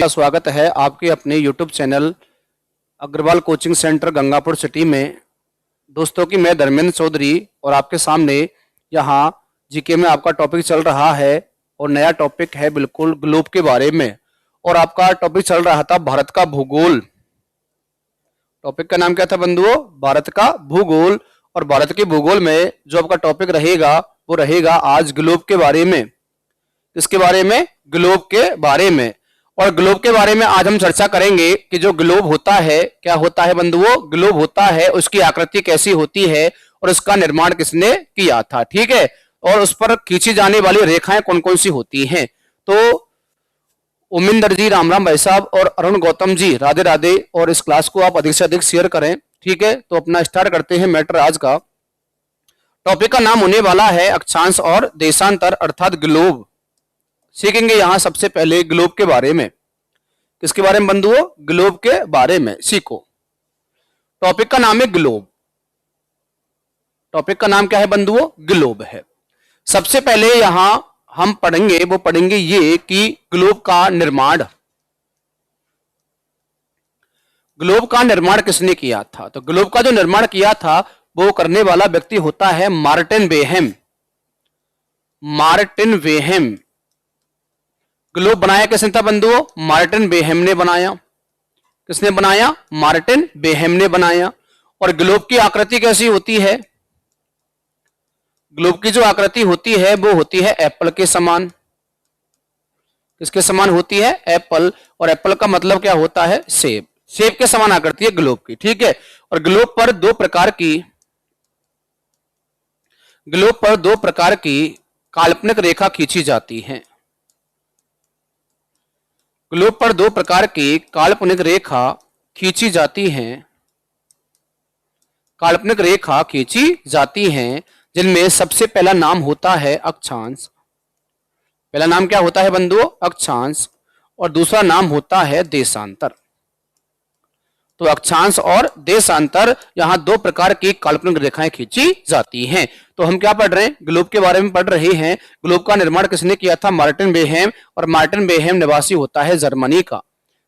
का स्वागत है आपके अपने YouTube channel Agrawal coaching centre Gangapur city में। दोस्तों की मैं धर्मेंद्र चौधरी और आपके सामने यहाँ जीके में आपका टॉपिक चल रहा है और नया टॉपिक है बिल्कुल ग्लोब के बारे में। और आपका टॉपिक चल रहा था भारत का भूगोल। टॉपिक का नाम क्या था बंधुओं? भारत का भूगोल। और भारत के भूगोल में जो आपका टॉपिक रहेगा वो रहेगा आज ग्लोब के बारे में। किसके बारे में? ग्लोब के बारे में। और ग्लोब के बारे में आज हम चर्चा करेंगे कि जो ग्लोब होता है, क्या होता है बंधुओं? ग्लोब होता है, उसकी आकृति कैसी होती है और उसका निर्माण किसने किया था, ठीक है। और उस पर खींची जाने वाली रेखाएं कौन कौन सी होती हैं। तो उमिंदर जी राम राम भाई साहब और अरुण गौतम जी राधे राधे। और इस क्लास को आप अधिक से अधिक शेयर करें, ठीक है। तो अपना स्टार्ट करते हैं मैटर आज का। टॉपिक का नाम होने वाला है अक्षांश और देशांतर अर्थात ग्लोब। सीखेंगे यहां सबसे पहले ग्लोब के बारे में। किसके बारे में बंधुओं? ग्लोब के बारे में सीखो। टॉपिक का नाम है ग्लोब। टॉपिक का नाम क्या है बंधुओं? ग्लोब है। सबसे पहले यहां हम पढ़ेंगे ये कि ग्लोब का निर्माण किसने किया था। तो ग्लोब का जो निर्माण किया था वो करने वाला व्यक्ति होता है मार्टिन बेहेम। मार्टिन बेहेम। ग्लोब बनाया किसने था बंधुओं? मार्टिन बेहेम ने बनाया। किसने बनाया? मार्टिन बेहेम ने बनाया। और ग्लोब की आकृति कैसी होती है? ग्लोब की जो आकृति होती है वो होती है एप्पल के समान। किसके समान होती है? एप्पल। और एप्पल का मतलब क्या होता है? सेब। सेब के समान आकृति है ग्लोब की, ठीक है। और ग्लोब पर दो प्रकार की काल्पनिक रेखा खींची जाती है। ग्लोब पर दो प्रकार की काल्पनिक रेखा खींची जाती हैं, जिनमें सबसे पहला नाम होता है अक्षांश। पहला नाम क्या होता है बंधुओं? अक्षांश। और दूसरा नाम होता है देशांतर। तो अक्षांश और देशांतर, यहां दो प्रकार की काल्पनिक रेखाएं खींची जाती हैं। तो हम क्या पढ़ रहे हैं? ग्लोब के बारे में पढ़ रहे हैं। ग्लोब का निर्माण किसने किया था? मार्टिन बेहेम। और मार्टिन बेहेम निवासी होता है जर्मनी का।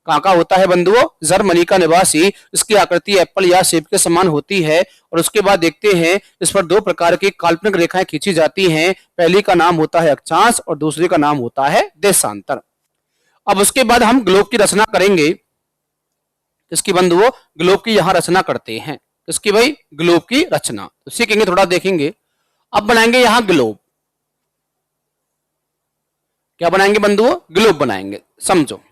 कहां का होता है बंधुओं? जर्मनी का निवासी। इसकी आकृति एप्पल या सेब के समान होती है। और उसके बाद देखते हैं इस पर दो प्रकार की काल्पनिक रेखाएं खींची जाती हैं। पहली का नाम होता है अक्षांश और दूसरी का नाम होता है देशांतर। अब उसके बाद हम ग्लोब की रचना करेंगे। इसकी बंधुओं ग्लोब की यहां रचना करते हैं। इसकी भाई ग्लोब की रचना तो सीखेंगे, थोड़ा देखेंगे। अब बनाएंगे यहां ग्लोब। क्या बनाएंगे बंधुओं? ग्लोब बनाएंगे, समझो।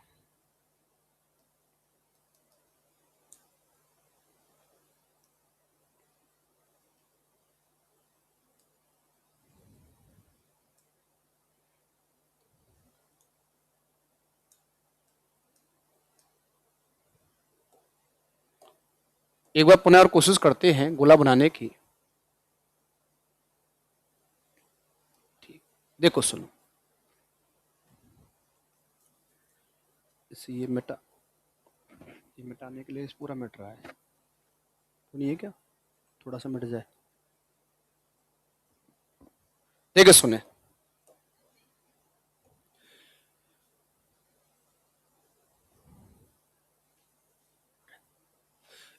एक बार पुनः और कोशिश करते हैं गोला बनाने की। ठीक, देखो सुनो। इसे ये मिटाने के लिए इस पूरा मिट रहा है तो नहीं है क्या? थोड़ा सा मिट जाए। देखिए सुने,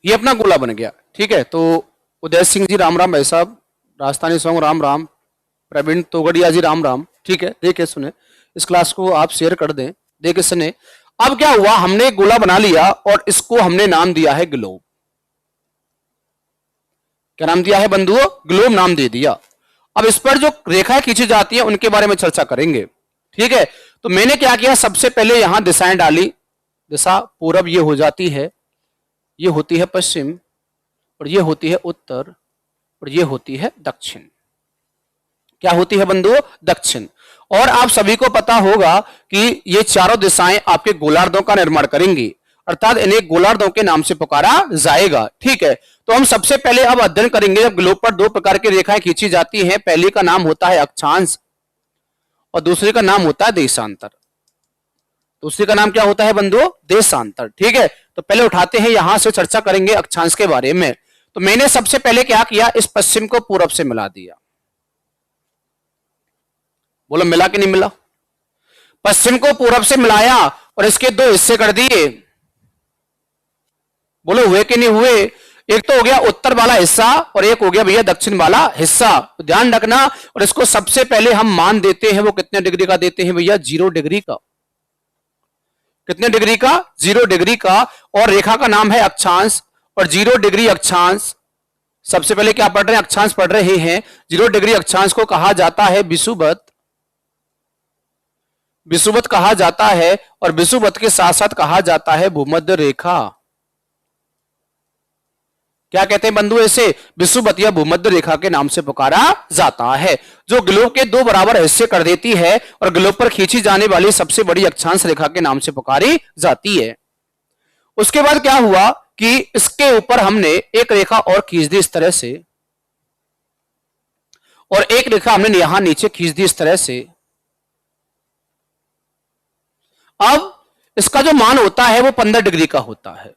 ये अपना गोला बन गया, ठीक है। तो उदय सिंह जी राम राम भाई साहब, राजस्थानी सॉन्ग राम राम, प्रवीण तोगड़िया जी राम राम, ठीक है। देखिए सुने, इस क्लास को आप शेयर कर दें। देखिए सुने, अब क्या हुआ, हमने एक गोला बना लिया और इसको हमने नाम दिया है ग्लोब। क्या नाम दिया है बंधुओं? ग्लोब नाम दे दिया। अब इस पर जो रेखाएं खींची जाती है उनके बारे में चर्चा करेंगे, ठीक है। तो मैंने क्या किया, सबसे पहले यहां दिशाएं डाली। दिशा पूरब ये हो जाती है, ये होती है पश्चिम, और ये होती है उत्तर, और ये होती है दक्षिण। क्या होती है बंधुओं? दक्षिण। और आप सभी को पता होगा कि ये चारों दिशाएं आपके गोलार्धों का निर्माण करेंगी, अर्थात इन्हें गोलार्धों के नाम से पुकारा जाएगा, ठीक है। तो हम सबसे पहले अब अध्ययन करेंगे, जब ग्लोब पर दो प्रकार की रेखाएं खींची जाती हैं, पहली का नाम होता है अक्षांश और दूसरे का नाम होता है देशांतर। दूसरे का नाम क्या होता है बंधुओं? देशांतर, ठीक है। तो पहले उठाते हैं, यहां से चर्चा करेंगे अक्षांश के बारे में। तो मैंने सबसे पहले क्या किया, इस पश्चिम को पूरब से मिला दिया। बोलो मिला कि नहीं मिला? पश्चिम को पूरब से मिलाया और इसके दो हिस्से कर दिए। बोलो हुए कि नहीं हुए? एक तो हो गया उत्तर वाला हिस्सा और एक हो गया भैया दक्षिण वाला हिस्सा। तो ध्यान रखना। और इसको सबसे पहले हम मान देते हैं, वो कितने डिग्री का देते हैं भैया? 0 डिग्री का। कितने डिग्री का? 0 डिग्री का। और रेखा का नाम है अक्षांश, और 0 डिग्री अक्षांश, सबसे पहले क्या पढ़ रहे हैं? अक्षांश पढ़ रहे हैं। 0 डिग्री अक्षांश को कहा जाता है विषुवत। विषुवत कहा जाता है, और विषुवत के साथ साथ कहा जाता है भूमध्य रेखा। क्या कहते हैं बंधु? ऐसे विषुवत या भूमध्य रेखा के नाम से पुकारा जाता है, जो ग्लोब के दो बराबर हिस्से कर देती है और ग्लोब पर खींची जाने वाली सबसे बड़ी अक्षांश रेखा के नाम से पुकारी जाती है। उसके बाद क्या हुआ कि इसके ऊपर हमने एक रेखा और खींच दी इस तरह से, और एक रेखा हमने यहां नीचे खींच दी इस तरह से। अब इसका जो मान होता है वो 15 डिग्री का होता है।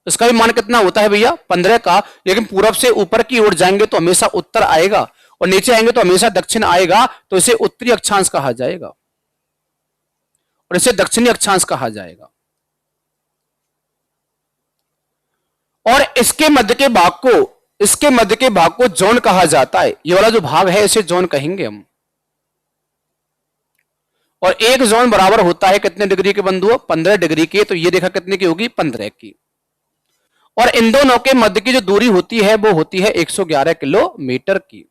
इसका भी मान कितना होता है भैया? 15 का। लेकिन पूरब से ऊपर की ओर जाएंगे तो हमेशा उत्तर आएगा, और नीचे आएंगे तो हमेशा दक्षिण आएगा, तो इसे उत्तरी अक्षांश कहा जाएगा और इसे दक्षिणी अक्षांश कहा जाएगा। और इसके मध्य के भाग को जोन कहा जाता है। ये वाला जो भाग है इसे जोन कहेंगे हम। और एक जोन बराबर होता है कितने डिग्री के बंधुओं? 15 डिग्री के। तो ये रेखा कितने की होगी? 15 की। और इन दोनों के मध्य की जो दूरी होती है वो होती है 111 किलोमीटर की।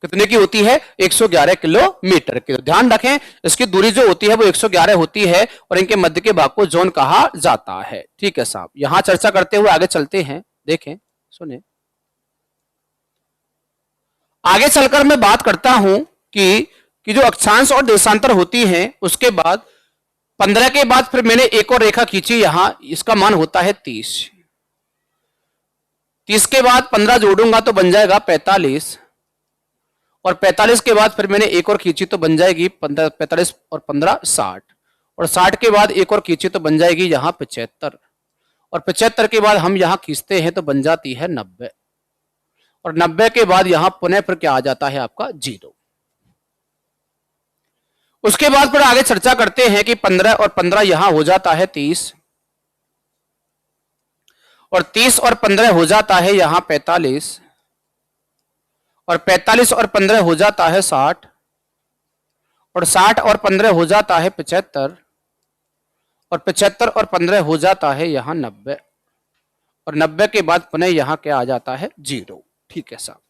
कितने की होती है? 111 किलोमीटर की। तो ध्यान रखें, इसकी दूरी जो होती है वो 111 होती है, और इनके मध्य के भाग को जोन कहा जाता है। ठीक है साहब, यहां चर्चा करते हुए आगे चलते हैं। देखें, सुने, आगे चलकर मैं बात करता हूं कि जो अक्षांश और देशांतर होती हैं, उसके बाद 15 के बाद फिर मैंने एक और रेखा खींची यहां, इसका मान होता है 30। 30 के बाद 15 जोड़ूंगा तो बन जाएगा 45, और 45 के बाद फिर मैंने एक और खींची तो बन जाएगी 45 और 15 60, और 60 के बाद एक और खींची तो बन जाएगी यहां 75, और 75 के बाद हम यहां खींचते हैं तो बन जाती है 90, और 90 के बाद यहां पुनः फिर क्या आ जाता है आपका? 0। उसके बाद फिर आगे चर्चा करते हैं कि 15 और 15 यहां हो जाता है 30, और 30 और 15 हो जाता है यहां 45, और 45 और 15 हो जाता है 60, और 60 और 15 हो जाता है 75, और 75 और 15 हो जाता है यहां 90, और 90 के बाद पुनः यहां क्या आ जाता है? 0। ठीक है साहब।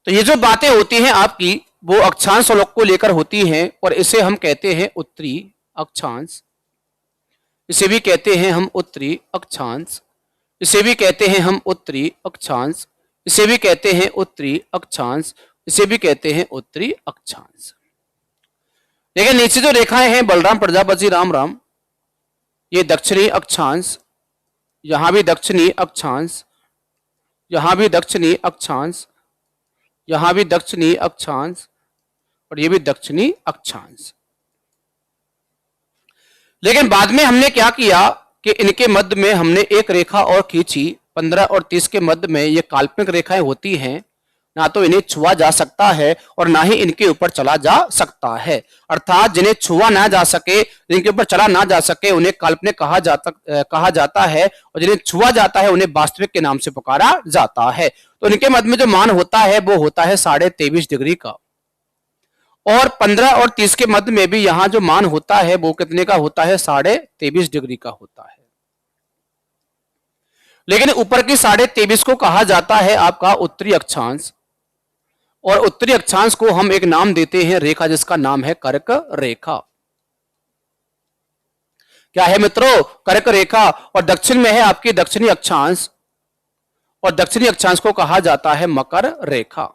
तो ये जो बातें होती हैं आपकी वो अक्षांश लोक को लेकर होती हैं, और इसे हम कहते हैं उत्तरी अक्षांश, इसे भी कहते हैं हम उत्तरी अक्षांश, इसे भी कहते हैं हम उत्तरी अक्षांश, इसे भी कहते हैं उत्तरी अक्षांश, इसे भी कहते हैं उत्तरी अक्षांश। लेकिन नीचे जो रेखाएं हैं बलराम प्रजापति राम राम, ये दक्षिणी अक्षांश, यहां भी दक्षिणी अक्षांश, यहां भी दक्षिणी अक्षांश, यहां भी दक्षिणी अक्षांश, और ये भी दक्षिणी अक्षांश। लेकिन बाद में हमने क्या किया कि इनके मध्य में हमने एक रेखा और खींची। 15 और 30 के मध्य में ये काल्पनिक रेखाएं होती हैं, ना तो इन्हें छुआ जा सकता है और ना ही इनके ऊपर चला जा सकता है। अर्थात जिन्हें छुआ ना जा सके, जिनके ऊपर चला ना जा सके, उन्हें काल्पनिक कहा जाता है, और जिन्हें छुआ जाता है उन्हें वास्तविक के नाम से पुकारा जाता है। तो इनके मध्य में जो मान होता है वो होता है 23.5 डिग्री का, और 15 और 30 के मध्य में भी यहां जो मान होता है वो कितने का होता है? 23.5 डिग्री का होता है। लेकिन ऊपर की 23.5 को कहा जाता है आपका उत्तरी अक्षांश, और उत्तरी अक्षांश को हम एक नाम देते हैं रेखा, जिसका नाम है कर्क रेखा। क्या है मित्रों? कर्क रेखा। और दक्षिण में है आपकी दक्षिणी अक्षांश, और दक्षिणी अक्षांश को कहा जाता है मकर रेखा।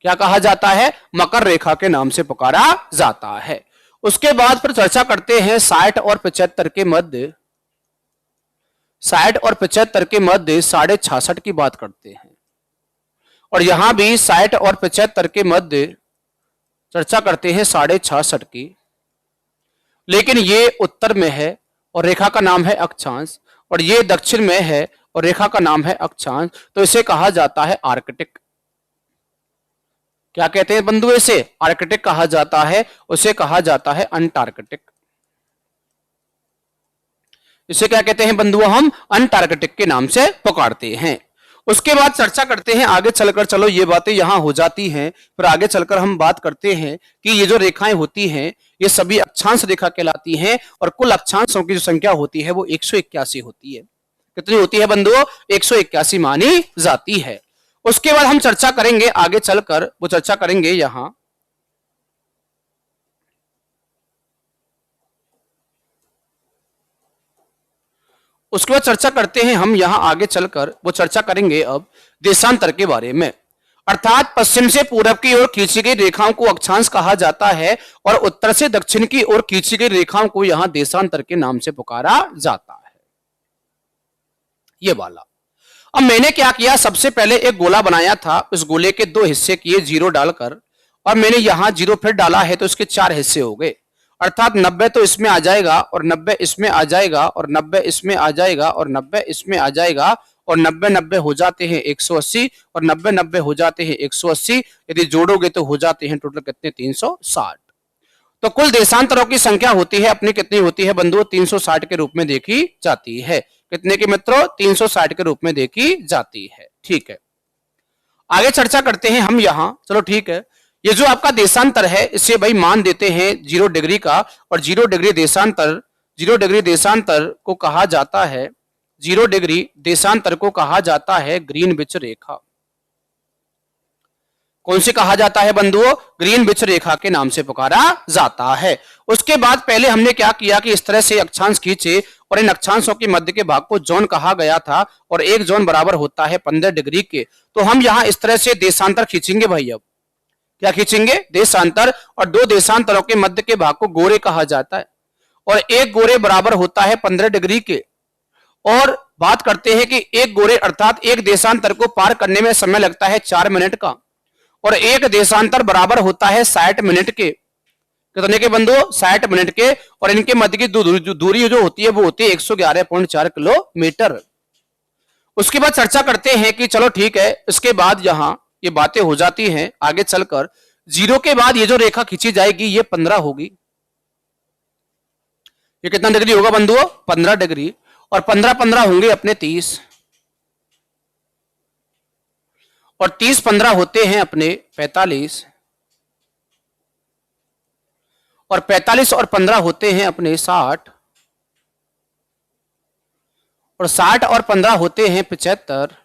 क्या कहा जाता है? मकर रेखा के नाम से पुकारा जाता है। उसके बाद फिर चर्चा करते हैं 60 और 75 के मध्य, 60 और 75 के मध्य 66.5 की बात करते हैं, और यहां भी 60 और 75 के मध्य चर्चा करते हैं 66.5 की। लेकिन ये उत्तर में है और रेखा का नाम है अक्षांश, और ये दक्षिण में है और रेखा का नाम है अक्षांश, तो इसे कहा जाता है आर्कटिक। क्या कहते हैं बंधु? इसे आर्कटिक कहा जाता है, उसे कहा जाता है अंटार्कटिक। इसे क्या कहते हैं बंधुओं? हम अंटार्कटिक के नाम से पुकारते हैं। उसके बाद चर्चा करते हैं आगे चलकर, चलो ये बातें यहां हो जाती हैं, फिर आगे चलकर हम बात करते हैं कि ये जो रेखाएं होती हैं ये सभी अक्षांश रेखा कहलाती हैं और कुल अक्षांशों की जो संख्या होती है वो 181 होती है। कितनी होती है बंधुओं? 181 मानी जाती है। उसके बाद हम चर्चा करेंगे आगे चलकर, वो चर्चा करेंगे यहां उसके बाद चर्चा करते हैं हम यहां आगे चलकर, वो चर्चा करेंगे अब देशांतर के बारे में। अर्थात पश्चिम से पूरब की ओर खींची गई रेखाओं को अक्षांश कहा जाता है और उत्तर से दक्षिण की ओर खींची गई रेखाओं को यहां देशांतर के नाम से पुकारा जाता है। ये वाला। अब मैंने क्या किया, सबसे पहले एक गोला बनाया था, उस गोले के दो हिस्से किए जीरो डालकर, और मैंने यहां जीरो फिर डाला है तो इसके चार हिस्से हो गए। अर्थात 90 तो इसमें आ जाएगा और 90 इसमें आ जाएगा और 90 इसमें आ जाएगा और 90 इसमें आ जाएगा और 90 90 हो जाते हैं 180 और 90 90 हो जाते हैं 180। यदि जोड़ोगे तो हो जाते हैं टोटल कितने? 360। तो कुल देशांतरों की संख्या होती है अपनी कितनी होती है बंधुओं? 360 के रूप में देखी जाती है। कितने के मित्रों? 360 के रूप में देखी जाती है। ठीक है, आगे चर्चा करते हैं हम यहां। चलो ठीक है, ये जो आपका देशांतर है इसे भाई मान देते हैं 0 डिग्री का, और 0 डिग्री देशांतर को कहा जाता है, 0 डिग्री देशांतर को कहा जाता है ग्रीनविच रेखा। कौन से कहा जाता है बंधुओं? ग्रीनविच रेखा के नाम से पुकारा जाता है। उसके बाद पहले हमने क्या किया कि इस तरह से अक्षांश खींचे और इन अक्षांशों के मध्य के भाग को जोन कहा गया था और एक जोन बराबर होता है 15 डिग्री के। तो हम यहां इस तरह से देशांतर खींचेंगे भाई। अब क्या खींचेंगे? देशांतर, और दो देशांतरों के मध्य के भाग को गोरे कहा जाता है और एक गोरे बराबर होता है 15 डिग्री के। और बात करते हैं कि एक गोरे अर्थात एक देशांतर को पार करने में समय लगता है 4 मिनट का, और एक देशांतर बराबर होता है 60 मिनट के। कितने के बंधुओं? 60 मिनट के। और इनके मध्य की दूरी जो होती है वो होती है 111.4 किलोमीटर। उसके बाद चर्चा करते हैं कि चलो ठीक है, इसके बाद यहां ये बातें हो जाती हैं आगे चलकर। 0 के बाद ये जो रेखा खींची जाएगी ये 15 होगी। ये कितना डिग्री होगा बंधुओं? 15 डिग्री। और 15 15 होंगे अपने 30, और 30 15 होते हैं अपने 45, और 45 और 15 होते हैं अपने 60, और 60 और 15 होते हैं 75,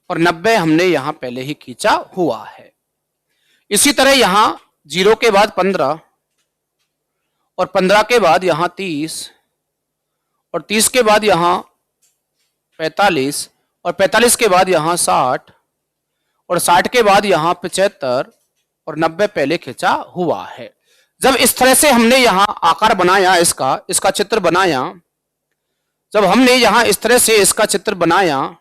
और 90 हमने यहां पहले ही खींचा हुआ है। इसी तरह यहां 0 के बाद 15, और 15 के बाद यहां 30, और 30 के बाद यहां 45, और 45 के बाद यहां 60, और 60 के बाद यहां 75, और 90 पहले खींचा हुआ है। जब इस तरह से हमने यहां आकार बनाया, इसका चित्र बनाया, जब हमने यहां इस तरह से इसका चित्र बनाया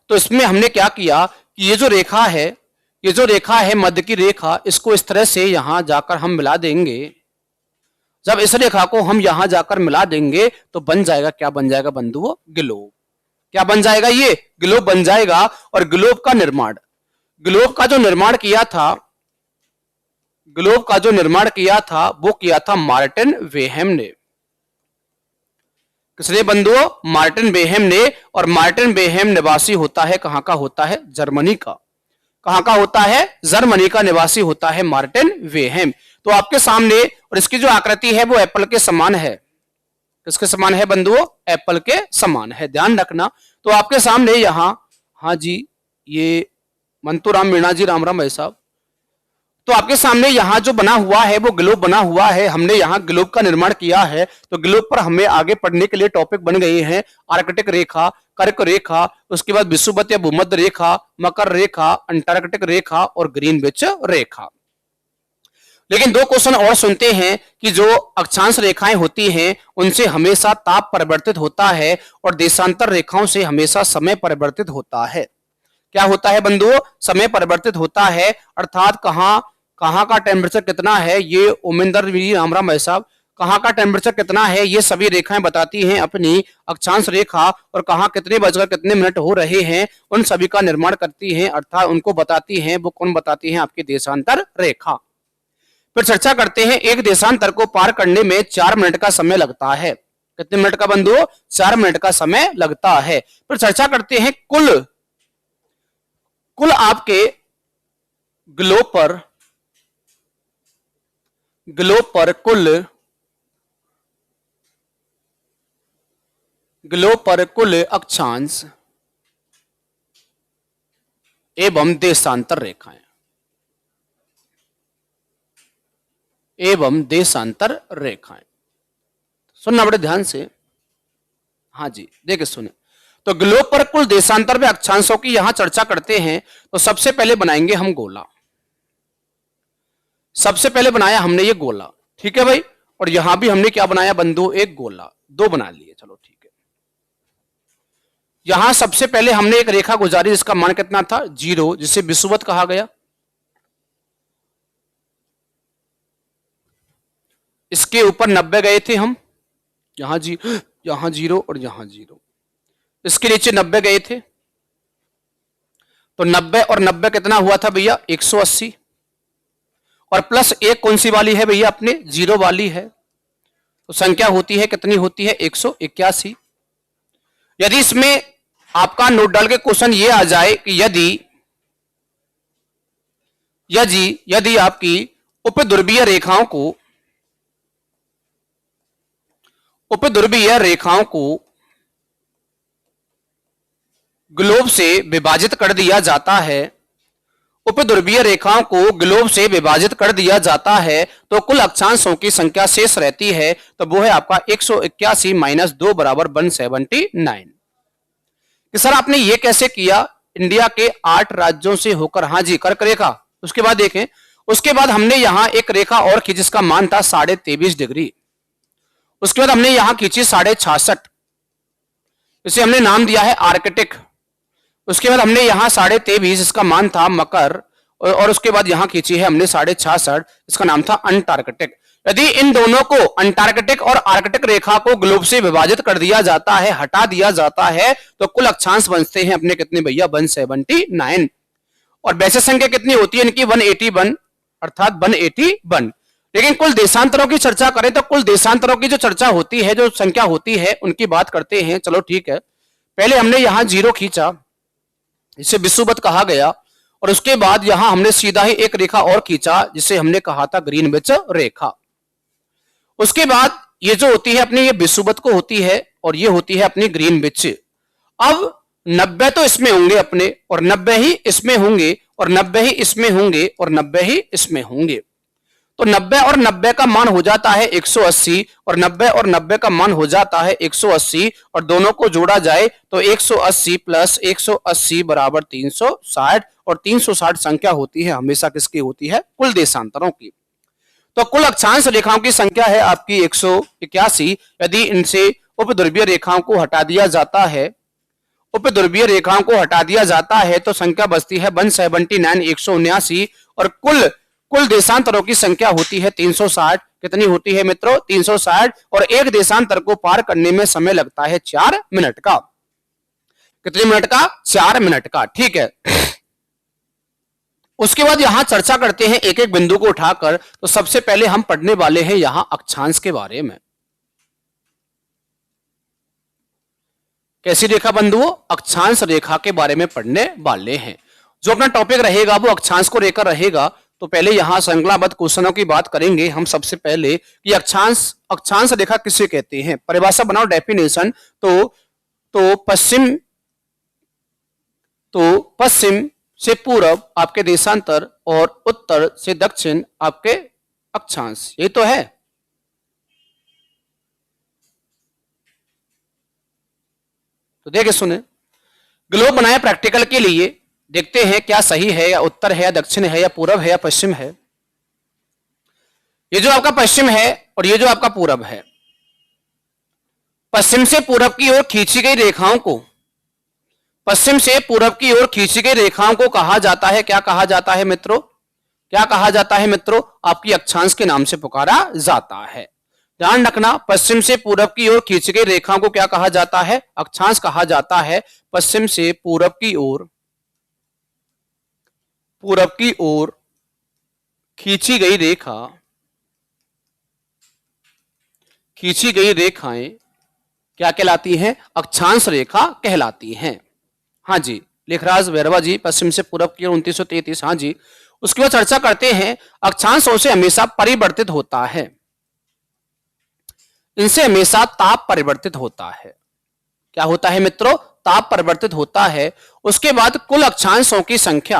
तो इसमें हमने क्या किया कि ये जो रेखा है मध्य की रेखा, इसको इस तरह से यहां जाकर हम मिला देंगे। जब इस रेखा को हम यहां जाकर मिला देंगे तो बन जाएगा, क्या बन जाएगा बंधुओं? ग्लोब। क्या बन जाएगा? ये ग्लोब बन जाएगा। और ग्लोब का जो निर्माण किया था वो किया था मार्टिन वेहेम ने। किसने बंधुओं? मार्टिन वेहेम ने। और मार्टिन वेहेम निवासी होता है, कहां का होता है? जर्मनी का। कहां का होता है? जर्मनी का निवासी होता है मार्टिन वेहेम। तो आपके सामने, और इसकी जो आकृति है वो एप्पल के समान है। किसके समान है बंधुओं? एप्पल के समान है, ध्यान रखना। तो आपके सामने यहां, हाँ जी, ये मंतूराम मीणा जी, राम राम भाई साहब। तो आपके सामने यहां जो बना हुआ है वो ग्लोब बना हुआ है। हमने यहां ग्लोब का निर्माण किया है। तो ग्लोब पर हमें आगे पढ़ने के लिए टॉपिक बन गए हैं आर्कटिक रेखा, कर्क रेखा, उसके बाद विषुवत या भूमध्य रेखा, मकर रेखा, अंटार्कटिक रेखा और ग्रीनविच रेखा। लेकिन दो क्वेश्चन और सुनते हैं कि जो अक्षांश रेखाएं होती हैं उनसे हमेशा ताप परिवर्तित होता है और देशांतर रेखाओं से हमेशा समय परिवर्तित होता है। क्या होता है बंधुओं? समय परिवर्तित होता है। अर्थात कहां का टेम्परेचर कितना है, ये ओमेंदर जी, राम राम भाई साहब, कहाँ का टेम्परेचर कितना है, ये सभी रेखाएं बताती हैं अपनी अक्षांश रेखा, और कहाँ कितने बजकर कितने मिनट हो रहे हैं उन सभी का निर्माण करती हैं, अर्थात उनको बताती हैं। वो कौन बताती हैं? आपकी देशांतर रेखा। फिर चर्चा करते हैं, एक देशांतर को पार करने में 4 मिनट का समय लगता है। कितने मिनट का बंधु? 4 मिनट का समय लगता है। फिर चर्चा करते हैं, कुल आपके ग्लोब पर कुल अक्षांश एवं देशांतर रेखाएं सुनना बड़े ध्यान से। हाँ जी, देखिए सुने। तो ग्लोब पर कुल देशांतर में अक्षांशों की यहां चर्चा करते हैं। तो सबसे पहले बनाएंगे हम गोला। सबसे पहले बनाया हमने ये गोला, ठीक है भाई। और यहां भी हमने क्या बनाया बंधु? एक गोला, 2 बना लिए, चलो ठीक है। यहां सबसे पहले हमने एक रेखा गुजारी जिसका मान कितना था? 0, जिसे विषुवत कहा गया। इसके ऊपर 90 गए थे हम, यहां 0 और यहां 0। इसके नीचे 90 गए थे। तो 90 और 90 कितना हुआ था भैया? 180। और प्लस एक कौन सी वाली है भैया? अपने 0 वाली है। तो संख्या होती है कितनी? होती है 181। यदि इसमें आपका नोट डाल के क्वेश्चन ये आ जाए कि यदि आपकी उपध्रुवीय रेखाओं को ग्लोब से विभाजित कर दिया जाता है, उपध्रुवीय रेखाओं को ग्लोब से विभाजित कर दिया जाता है, तो कुल अक्षांशों की संख्या शेष रहती है। तो वो है आपका 181 - 2 बराबर 179। कि सर आपने ये कैसे किया? इंडिया के 8 राज्यों से होकर, हाँ जी, कर्क रेखा। उसके बाद देखें, उसके बाद हमने यहां एक रेखा और खींची जिसका मान था 23.5 डिग्री। उसके बाद हमने यहां खींची 66.5, इसे हमने नाम दिया है आर्कटिक। उसके बाद हमने यहां 23.5 इसका मान था मकर, और उसके बाद यहां खींची है हमने 66.5, इसका नाम था अंटार्कटिक। यदि इन दोनों को, अंटार्कटिक और आर्कटिक रेखा को ग्लोब से विभाजित कर दिया जाता है, हटा दिया जाता है, तो कुल अक्षांश बनते हैं अपने कितने भैया? 179। और वैसे संख्या कितनी होती है इनकी? 181, अर्थात 181। लेकिन कुल देशांतरों की चर्चा करें तो कुल देशांतरों की जो चर्चा होती है, जो संख्या होती है, उनकी बात करते हैं। चलो ठीक है। पहले हमने यहां 0 खींचा, इसे विषुवत कहा गया। और उसके बाद यहां हमने सीधा ही एक रेखा और खींचा जिसे हमने कहा था ग्रीनविच रेखा। उसके बाद ये जो होती है अपनी, ये विषुवत को होती है, और ये होती है अपनी ग्रीनविच। अब 90 तो इसमें होंगे अपने, और 90 ही इसमें होंगे, और 90 ही इसमें होंगे, और 90 ही इसमें होंगे। तो 90 और 90 का मान हो जाता है 180, और 90 और 90 का मान हो जाता है 180, और दोनों को जोड़ा जाए तो 180 + 180 बराबर 360। और 360 संख्या होती है हमेशा किसकी होती है? कुल देशांतरों की। तो कुल अक्षांश रेखाओं की संख्या है आपकी 181। यदि इनसे उपध्रुवीय रेखाओं को हटा दिया जाता है, उपध्रुवीय रेखाओं को हटा दिया जाता है, तो संख्या बचती है 179, 179। और कुल देशांतरों की संख्या होती है 360। कितनी होती है मित्रों? 360। और एक देशांतर को पार करने में समय लगता है 4 मिनट का। कितने मिनट का? 4 मिनट का, ठीक है। उसके बाद यहां चर्चा करते हैं एक एक बिंदु को उठाकर। तो सबसे पहले हम पढ़ने वाले हैं यहां अक्षांश के बारे में। कैसी रेखा बंधुओं? अक्षांश रेखा के बारे में पढ़ने वाले हैं। जो अपना टॉपिक रहेगा वो अक्षांश को लेकर रहेगा। तो पहले यहां श्रृंखलाबद्ध क्वेश्चनों की बात करेंगे हम सबसे पहले कि अक्षांश रेखा किसे कहते हैं। परिभाषा बनाओ, डेफिनेशन। तो पश्चिम से पूर्व आपके देशांतर, और उत्तर से दक्षिण आपके अक्षांश, ये तो है। तो देखिए सुने, ग्लोब बनाया प्रैक्टिकल के लिए, देखते हैं क्या सही है, या उत्तर है, या दक्षिण है, या पूरब है, या पश्चिम है। ये जो आपका पश्चिम है और ये जो आपका पूरब है, पश्चिम से पूरब की ओर खींची गई रेखाओं को, पश्चिम से पूरब की ओर खींची गई रेखाओं को कहा जाता है, क्या कहा जाता है मित्रों? क्या कहा जाता है मित्रों? आपकी अक्षांश के नाम से पुकारा जाता है। ध्यान रखना, पश्चिम से पूरब की ओर खींची गई रेखा को क्या कहा जाता है? अक्षांश कहा जाता है। पश्चिम से पूरब की ओर खींची गई रेखाएं क्या कहलाती हैं? अक्षांश रेखा कहलाती हैं। हाँ जी, लेखराज भैरवा जी, पश्चिम से पूरब की ओर 2933। हाँ जी, उसके बाद चर्चा करते हैं, अक्षांशों से हमेशा परिवर्तित होता है, इनसे हमेशा ताप परिवर्तित होता है। क्या होता है मित्रों? ताप परिवर्तित होता है। उसके बाद कुल अक्षांशों की संख्या,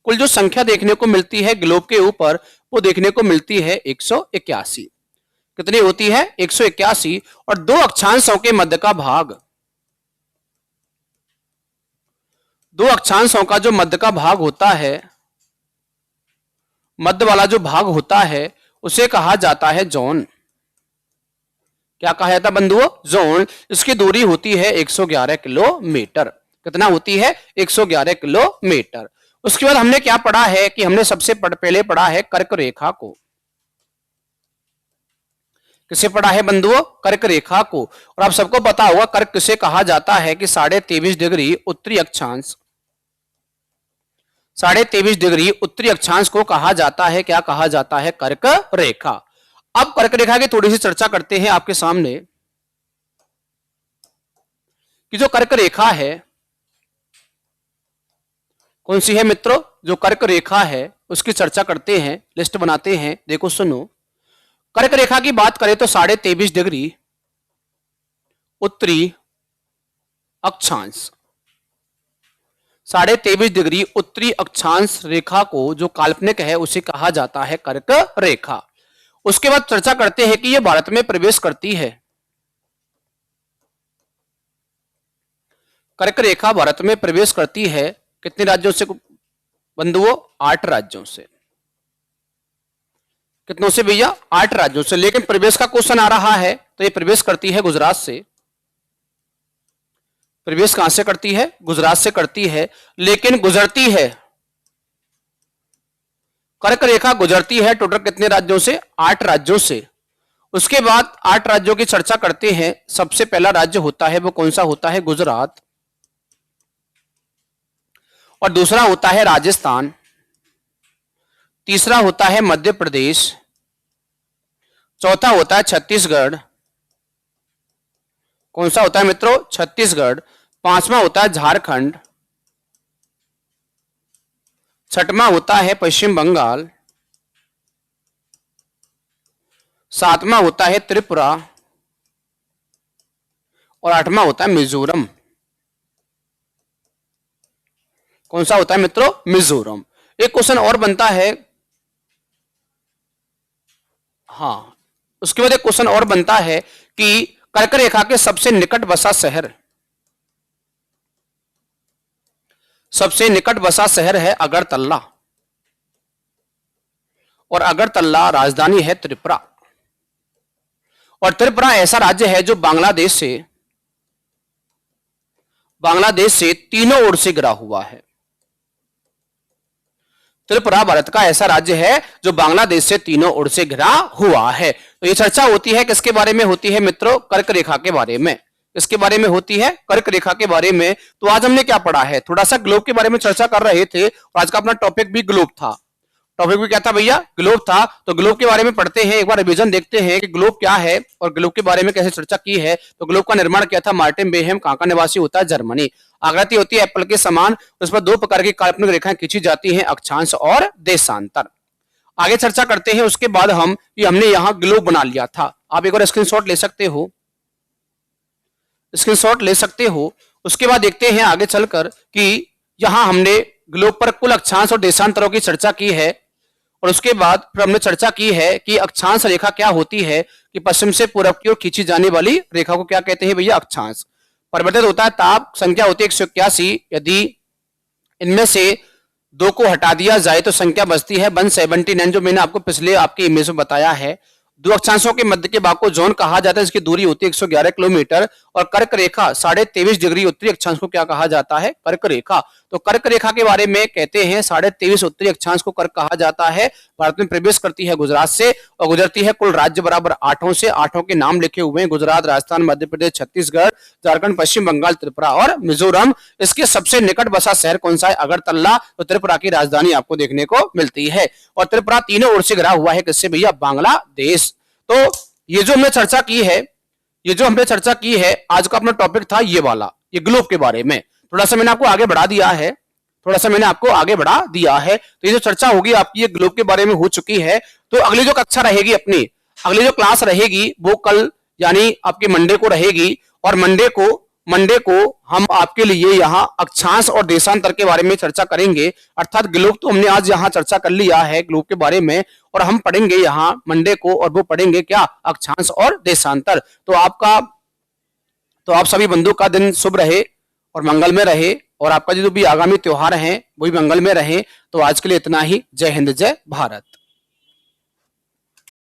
कुल जो संख्या देखने को मिलती है ग्लोब के ऊपर, वो देखने को मिलती है 181। कितनी होती है? 181। और दो अक्षांशों के मध्य का भाग, दो अक्षांशों का जो मध्य का भाग होता है, मध्य वाला जो भाग होता है, उसे कहा जाता है जोन। क्या कहा जाता है बंधुओं? जोन। इसकी दूरी होती है 111 किलोमीटर। कितना होती है? 111 किलोमीटर। उसके बाद हमने क्या पढ़ा है कि हमने सबसे पहले पढ़ा है कर्क रेखा को। किसे पढ़ा है बंधुओं? कर्क रेखा को। और आप सबको पता होगा कर्क किसे कहा जाता है कि 23.5 डिग्री उत्तरी अक्षांश, 23.5 डिग्री उत्तरी अक्षांश को कहा जाता है, क्या कहा जाता है? कर्क रेखा। अब कर्क रेखा की थोड़ी सी चर्चा करते हैं आपके सामने कि जो कर्क रेखा है कौन सी है मित्रों? जो कर्क रेखा है उसकी चर्चा करते हैं, लिस्ट बनाते हैं। देखो सुनो, कर्क रेखा की बात करें तो 23.5 डिग्री उत्तरी अक्षांश, 23.5 डिग्री उत्तरी अक्षांश रेखा को जो काल्पनिक है उसे कहा जाता है कर्क रेखा। उसके बाद चर्चा करते हैं कि यह भारत में प्रवेश करती है। कर्क रेखा भारत में प्रवेश करती है कितने राज्यों से बंधुओं? 8 राज्यों से। कितनों से भैया? 8 राज्यों से। लेकिन प्रवेश का क्वेश्चन आ रहा है तो ये प्रवेश करती है गुजरात से। प्रवेश कहां से करती है? गुजरात से करती है। लेकिन गुजरती है, कर्क रेखा गुजरती है टोटल कितने राज्यों से? 8 राज्यों से। उसके बाद 8 राज्यों की चर्चा करते हैं। सबसे पहला राज्य होता है वो कौन सा होता है? गुजरात। और दूसरा होता है राजस्थान, तीसरा होता है मध्य प्रदेश, चौथा होता है छत्तीसगढ़। कौन सा होता है मित्रों? छत्तीसगढ़। पांचवा होता है झारखंड, छठवां होता है पश्चिम बंगाल, सातवां होता है त्रिपुरा और आठवां होता है मिजोरम। कौन सा होता है मित्रों? मिजोरम। एक क्वेश्चन और बनता है, हाँ, उसके बाद एक क्वेश्चन और बनता है कि कर्क रेखा के सबसे निकट बसा शहर, सबसे निकट बसा शहर है अगरतला, और अगरतला राजधानी है त्रिपुरा। और त्रिपुरा ऐसा राज्य है जो बांग्लादेश से तीनों ओर से घिरा हुआ है। त्रिपुरा भारत का ऐसा राज्य है जो बांग्लादेश से तीनों ओर से घिरा हुआ है। तो ये चर्चा होती है किसके बारे में होती है मित्रों? कर्क रेखा के बारे में। किसके बारे में होती है? कर्क रेखा के बारे में। तो आज हमने क्या पढ़ा है? थोड़ा सा ग्लोब के बारे में चर्चा कर रहे थे और आज का अपना टॉपिक भी ग्लोब था। टॉपिक भी क्या था भैया? ग्लोब था। तो ग्लोब के बारे में पढ़ते हैं, एक बार रिवीजन देखते हैं कि ग्लोब क्या है और ग्लोब के बारे में कैसे चर्चा की है। तो ग्लोब का निर्माण किया था मार्टिन बेहेम, कहां का निवासी होता है? जर्मनी। आकृति होती है एप्पल के समान, उस पर 2 प्रकार की काल्पनिक रेखाएं खींची जाती हैं, अक्षांश और देशांतर। आगे चर्चा करते हैं। उसके बाद हमने यहां ग्लोब बना लिया था। आप एक बार स्क्रीनशॉट ले सकते हो, स्क्रीनशॉट ले सकते हो। उसके बाद देखते हैं आगे चलकर कि यहां हमने ग्लोब पर कुल अक्षांश और देशांतरों की चर्चा की है। और उसके बाद फिर हमने चर्चा की है कि अक्षांश रेखा क्या होती है, कि पश्चिम से पूरब की ओर खींची जाने वाली रेखा को क्या कहते हैं भैया? अक्षांश। परिवर्तित होता है ताप, संख्या होती है 181। यदि इनमें से 2 को हटा दिया जाए तो संख्या बचती है 179, जो मैंने आपको पिछले आपके इमेज में बताया है। दो अक्षांशों के मध्य के भाग को जोन कहा जाता है, इसकी दूरी होती है 111 किलोमीटर। और कर्क रेखा 23.5 डिग्री उत्तरी अक्षांश को क्या कहा जाता है? कर्क रेखा। तो कर्क रेखा के बारे में कहते हैं 23.5 उत्तरी अक्षांश को कर्क कहा जाता है। भारत में प्रवेश करती है गुजरात से और गुजरती है कुल राज्य बराबर 8 से। 8 के नाम लिखे हुए हैं, गुजरात, राजस्थान, मध्य प्रदेश, छत्तीसगढ़, झारखंड, पश्चिम बंगाल, त्रिपुरा और मिजोरम। इसके सबसे निकट बसा शहर कौन सा है? अगरतला। तो त्रिपुरा की राजधानी आपको देखने को मिलती है। और त्रिपुरा तीनों ओर से घिरा हुआ है, किससे भैया? बांग्लादेश। तो ये जो हमने चर्चा की है, आज का अपना टॉपिक था ये वाला, ये ग्लोब के बारे में। थोड़ा सा मैंने आपको आगे बढ़ा दिया है, तो ये जो चर्चा होगी आपकी ये ग्लोब के बारे में हो चुकी है। तो अगली जो कक्षा रहेगी अपनी, अगली जो क्लास रहेगी वो कल यानी आपके मंडे को रहेगी। और मंडे को हम आपके लिए यहाँ अक्षांश और देशांतर के बारे में चर्चा करेंगे। अर्थात ग्लोब तो हमने आज यहाँ चर्चा कर लिया है ग्लोब के बारे में, और हम पढ़ेंगे यहाँ मंडे को, और वो पढ़ेंगे क्या? अक्षांश और देशांतर। तो आप सभी बंधुओं का दिन शुभ रहे और मंगलमय रहे, और आपका जो भी आगामी त्योहार हैं वो भी मंगलमय रहे। तो आज के लिए इतना ही। जय हिंद, जय भारत।